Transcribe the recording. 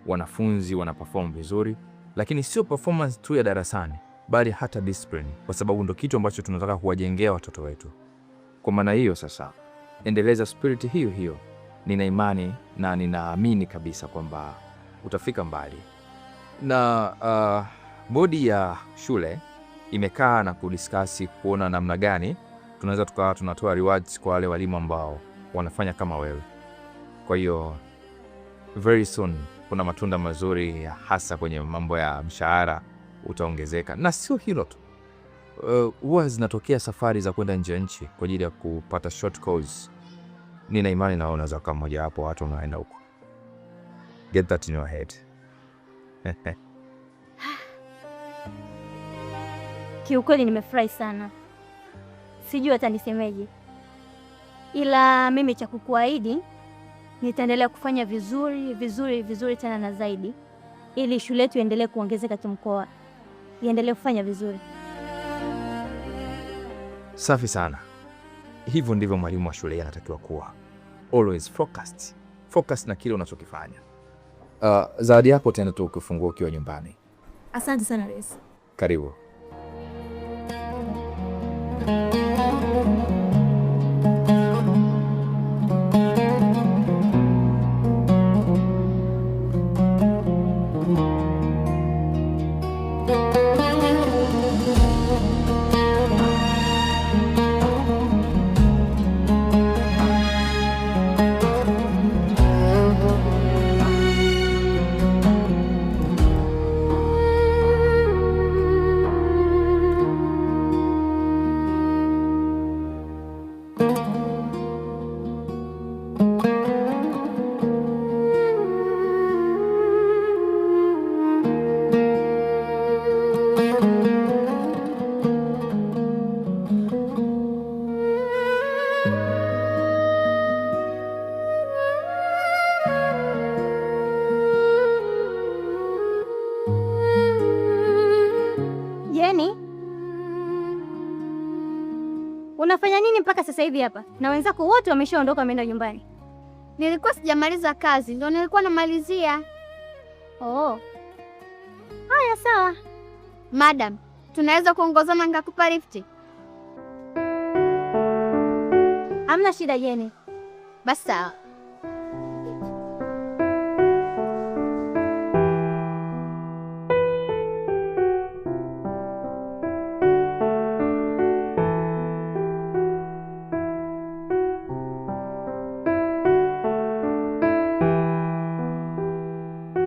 wanafunzi wanaperform vizuri, lakini sio performance tu ya darasani, bali hata discipline, kwa sababu ndo kitu ambacho tunataka kuwajengea watoto wetu. Kwa maana hiyo sasa, endeleza spirit hiyo hiyo. Nina imani na ninaamini kabisa kwamba utafika mbali. Na bodi ya shule imekaa na kudiskasi kuona namna gani tunaweza tukawa tunatoa rewards kwa wale walimu ambao wanafanya kama wewe. Kwa hiyo very soon kuna matunda mazuri hasa kwenye mambo ya mshahara utaongezeka. Na sio hilo tu, huwa zinatokea safari za kwenda nje ya nchi kwa ajili ya kupata short course. Nina imani na unaweza kama mmoja wapo watu wanaenda huko. Get that in your head. Kiukweli nimefurahi sana. Sijui hata nisemeje. Ila mimi cha kukuahidi, nitaendelea kufanya vizuri tena na zaidi, ili shule yetu iendelee kuongezeka kimkoa. Iendelee kufanya vizuri. Safi sana. Hivyo ndivyo mwalimu wa shule anatakiwa kuwa. Always focused. Focus na kile unachokifanya. Zawadi yako tena tu ukifungua ukiwa nyumbani. Asante sana Rais. Karibu. Unafanya nini mpaka sasa hivi hapa? Na wenzako wote wameshaondoka wameenda nyumbani. Nilikuwa sijamaliza kazi, ndio nilikuwa namalizia. Oh. Haya sawa. Madam, tunaweza kuongozana ngakupa lifti? Hamna shida Jeni. Basi sawa.